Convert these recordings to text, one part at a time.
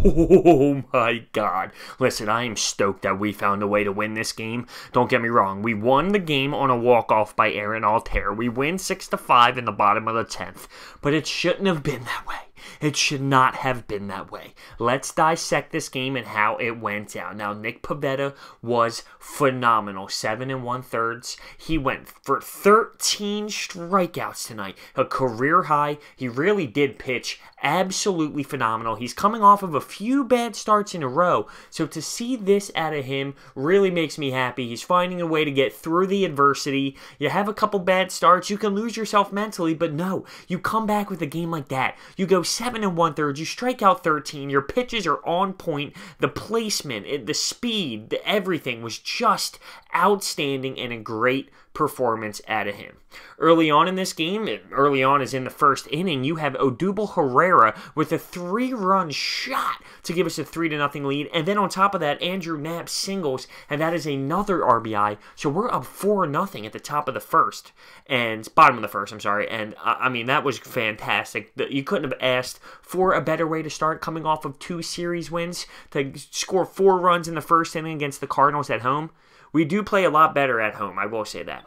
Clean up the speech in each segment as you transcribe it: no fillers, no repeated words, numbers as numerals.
Oh my God. Listen, I am stoked that we found a way to win this game. Don't get me wrong. We won the game on a walk-off by Altherr. We win 6-5 in the bottom of the 10th. But it shouldn't have been that way. It should not have been that way. Let's dissect this game and how it went down. Now, Nick Pivetta was phenomenal. 7 1/3. He went for 13 strikeouts tonight. A career high. He really did pitch absolutely phenomenal. He's coming off of a few bad starts in a row. So to see this out of him really makes me happy. He's finding a way to get through the adversity. You have a couple bad starts. You can lose yourself mentally, but no. You come back with a game like that. You go 7 1/3. You strike out 13. Your pitches are on point. The placement, the speed, everything was just outstanding and a great performance out of him. Early on in this game, early on as in the first inning, you have Odubel Herrera with a 3-run shot to give us a 3-0 lead. And then on top of that, Andrew Knapp singles, and that is another RBI. So we're up 4-0 at the top of the first, and bottom of the first, I'm sorry. And I mean, that was fantastic. You couldn't have asked for a better way to start, coming off of 2 series wins, to score 4 runs in the first inning against the Cardinals at home. We do play a lot better at home, I will say that.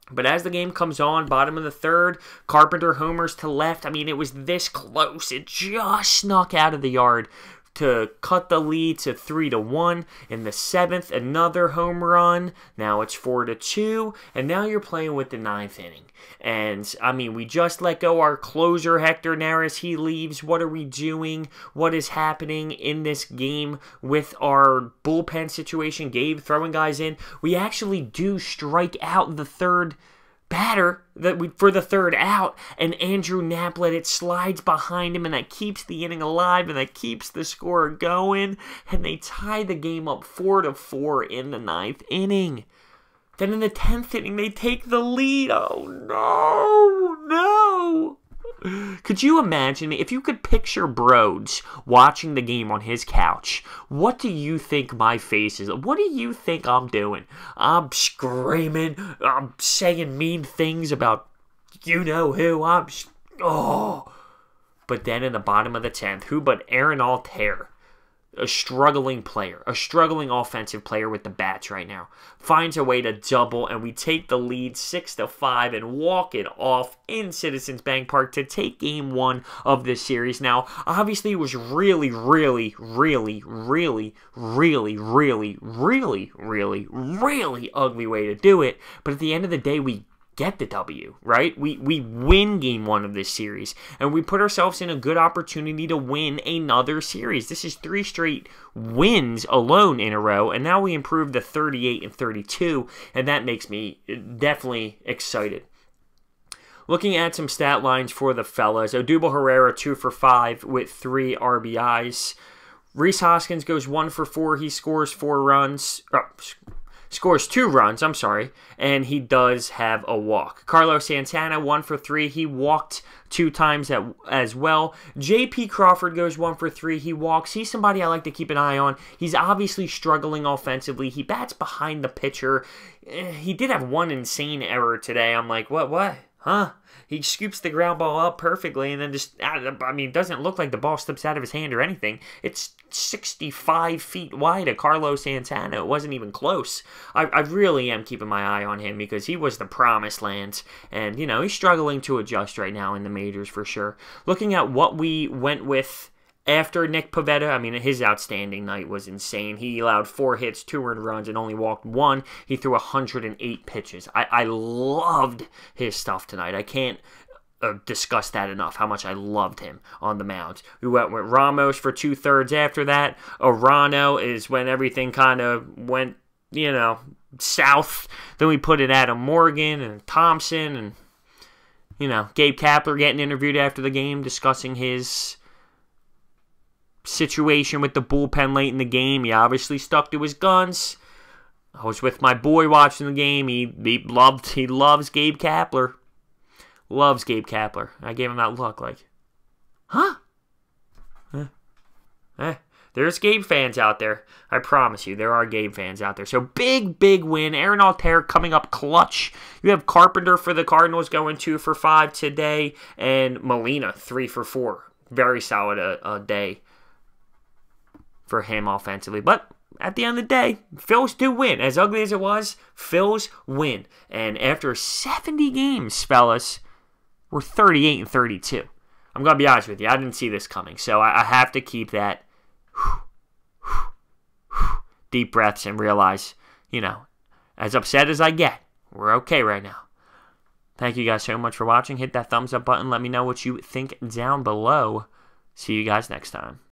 But as the game comes on, bottom of the 3rd, Carpenter homers to left. I mean, it was this close. It just snuck out of the yard to cut the lead to 3-1. In the 7th, another home run. Now it's 4-2. And now you're playing with the 9th inning. And, I mean, we just let go our closer, Hector Neris. He leaves. What are we doing? What is happening in this game with our bullpen situation? Gabe throwing guys in. We actually do strike out the 3rd batter for the 3rd out, and Andrew Knapp let it slides behind him, and that keeps the inning alive, and that keeps the score going, and they tie the game up 4-4 in the 9th inning. Then in the 10th inning, they take the lead. Oh, no. Could you imagine, if you could picture Broads watching the game on his couch, what do you think my face is? What do you think I'm doing? I'm screaming. I'm saying mean things about you-know-who. But then in the bottom of the 10th, who but Aaron Altherr, a struggling player, a struggling offensive player with the bats right now, finds a way to double, and we take the lead 6-5 and walk it off in Citizens Bank Park to take game 1 of this series. Now, obviously, it was really ugly way to do it, but at the end of the day, we get the W, right? We win game 1 of this series, and we put ourselves in a good opportunity to win another series. This is 3 straight wins alone in a row, and now we improve to 38-32, and that makes me definitely excited. Looking at some stat lines for the fellas, Odubel Herrera 2 for 5 with 3 RBIs. Rhys Hoskins goes 1 for 4. He scores 4 runs. Scores 2 runs, I'm sorry, and he does have a walk. Carlos Santana, 1 for 3. He walked 2 times as well. J.P. Crawford goes 1 for 3. He walks. He's somebody I like to keep an eye on. He's obviously struggling offensively. He bats behind the pitcher. He did have one insane error today. I'm like, what? Huh? He scoops the ground ball up perfectly and then just, I mean, it doesn't look like the ball slips out of his hand or anything. It's 65 feet wide of Carlos Santana. It wasn't even close. I really am keeping my eye on him because he was the promised land. And, you know, he's struggling to adjust right now in the majors for sure. Looking at what we went with after Nick Pivetta, I mean, his outstanding night was insane. He allowed 4 hits, 2 earned runs, and only walked 1. He threw 108 pitches. I loved his stuff tonight. I can't discuss that enough, how much I loved him on the mound. We went with Ramos for 2/3 after that. Arano is when everything kind of went, you know, south. Then we put in Adam Morgan and Thompson and, you know, Gabe Kapler getting interviewed after the game discussing his situation with the bullpen late in the game. He obviously stuck to his guns. I was with my boy watching the game. He loves Gabe Kapler. Loves Gabe Kapler. I gave him that look like, huh? There's Gabe fans out there. I promise you, there are Gabe fans out there. So big win. Aaron Altherr coming up clutch. You have Carpenter for the Cardinals going 2 for 5 today, and Molina 3 for 4. Very solid day for him offensively. But at the end of the day, Phils do win. As ugly as it was, Phils win. And after 70 games, fellas, we're 38-32. I'm going to be honest with you. I didn't see this coming. So I have to keep that deep breaths and realize, as upset as I get, we're okay right now. Thank you guys so much for watching. Hit that thumbs up button. Let me know what you think down below. See you guys next time.